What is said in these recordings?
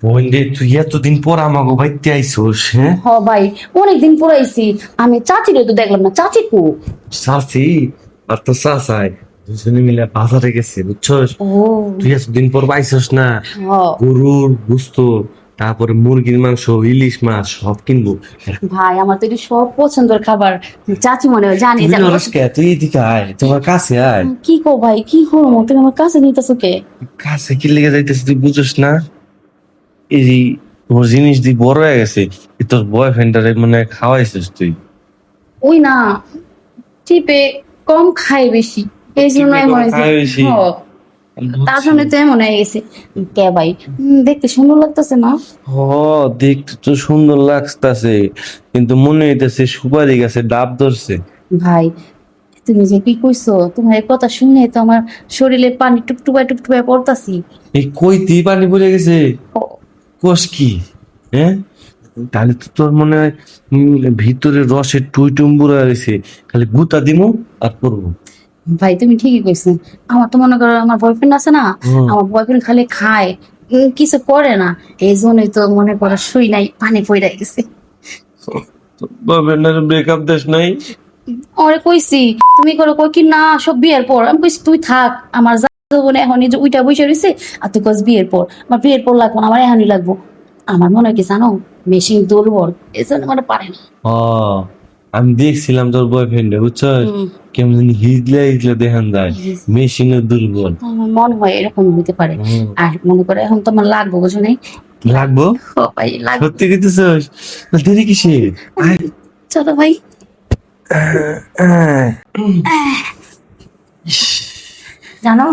বন্ধে তুই এতদিন পর আমাকে বাইতে আইসোস, হ্যাঁ? হ ভাই, অনেকদিন পড়াইছি। আমি চাচিরে তো দেখলাম না, চাচি কো? চাচি আর তো চাচাই দুজনে মিলে বাজারে গেছে, বুঝছস? ও। তুই এতদিন পর পাইছস না, হ গরুর গোস্ত, তারপরে মুরগির মাংস, ইলিশ মাছ সব কিনবো। ভাই, আমার তো এটি সব পছন্দের খাবার। চাচি মনে হয় জানি তুই জানি। নরস কে? তুই এদিকে আয়, তোমার কাছে আয়। কি কো ভাই, কি করবো? তুমি আমার কাছে নিতেছো কে? কাছে কি লেগে যাইতেছিস তুই বুঝছ না? এই যে তোর জিনিস দিয়ে বড় হয়ে গেছে, এই তোর বয়ফ্রেন্ডারে মনে হয় খাওয়াইছিস তুই। ওই না, টিপে কম খায় বেশি, এই জন্য টিপে এমন কম হয়েছে। খায় বেশি? হ, তার জন্য তো এমন হয়ে গেছে। কে ভাই, দেখতে সুন্দর লাগতেছে না? হ, দেখতে তো সুন্দর লাগতাছে, কিন্তু মনে হইতেছে সুপারি গাছে ডাব ধরছে। ভাই, তুমি যে কি কইছো, তোমার এই কথা শুনে তো আমার শরীরে পানি টুপটুপায় টুপটুপায় পড়তাছি। এই কইতেই পানি পড়ে গেছে? কোষ কি? হ্যাঁ, তাহলে তো তোর মনে হয় ভিতরে রসের টুই টুম্বুরা রয়েছে, খালি গুতা দিমু আর পড়বো। ভাই, তুমি ঠিকই কইছো। আমার তো মনে করো আমার বয়ফ্রেন্ড আছে না, হুম। আমার বয়ফ্রেন্ড খালি খায়, কিছু করে না। এই জন্যই তো মনে করো শুই নাই, পানি পড়ে গেছে। বয়ফ্রেন্ডের ব্রেকআপ দেশ নাই? ওরে কইছি, তুমি করো কই কি না সব বিয়ের পর। আমি কইছি তুই থাক, আমার জীবনে এখন এই যে উইটা বসে রয়েছে। আর তুই কস বিয়ের পর, আমার বিয়ের পর লাগবো না, আমার এখনই লাগবো। আমার মনে হয় কি জানো, মেশিন দুর্বল, এই জন্য মানে পারে না। ও, আমি দেখছিলাম তোর বয়ফ্রেন্ডে, বুঝছস? হুম। কেমন জানি হিজলে হিজলে দেখান যায়, মেশিনের দুর্বল। আমার মনে হয় এরকম হইতে পারে। হুম। আর মনে করে এখন তো আমার লাগবো, বুঝো নাই? লাগবো? ও ভাই, লাগবে। সত্যি কইতেছস? না দেরি কিসে? আয়। চলো ভাই। আয়। জানো,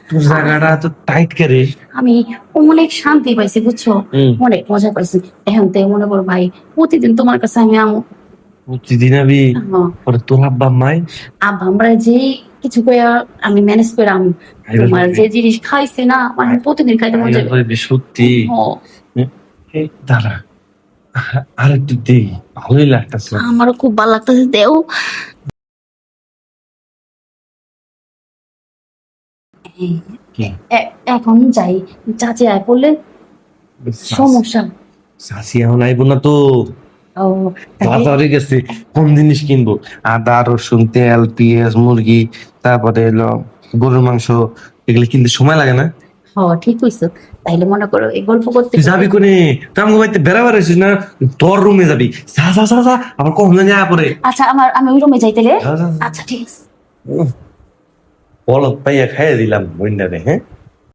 তোর জায়গাটা তো টাইট করে। আমি অনেক শান্তি পাইছি, বুঝছো? হুম। অনেক মজা পাইছি। এখন তো মনে করো ভাই, প্রতিদিন তোমার কাছে আমি আমু। প্রতিদিন আমি হ্যাঁ, পরে তোর আব্বা মাই আব্বা আমরা যে কিছু করে আমি ম্যানেজ করে আমি তোমার যে জিনিস খাইছে না, মানে প্রতিদিন খাইতে মন যাবে। সত্যি। হ্যাঁ, এই দাঁড়া, আর একটু দেই, ভালোই লাগতেছে। আমারও খুব ভালো লাগতেছে, দেও। কি? এখন যাই, চাচি আয় পড়লে সমস্যা। শাসি এখন আইবো না তো, ও, তাহলে বাজারে গেছে, কোন জিনিস কিনবো? আদা, রসুন, তেল, পেঁয়াজ, মুরগি, তারপরে এলো গরুর মাংস, এগুলো কিনতে সময় লাগে না? ঠিক কইছো। তাইলে মনে করো এই গল্প করতে তুই যাবি করতে- কোনে? তুই আমাকে বাড়িতে বেড়াবার আছিস না? তোর রুমে যাবি, যা যা যা যা, আবার কখন জানি আয়া পরে। আচ্ছা, আমি ওই রুমে যাইতেলে। যা, যা, যা। আচ্ছা, ঠিক আছে। বলত পাইয়া খাইয়ে দিলাম বন্যারে, হ্যাঁ?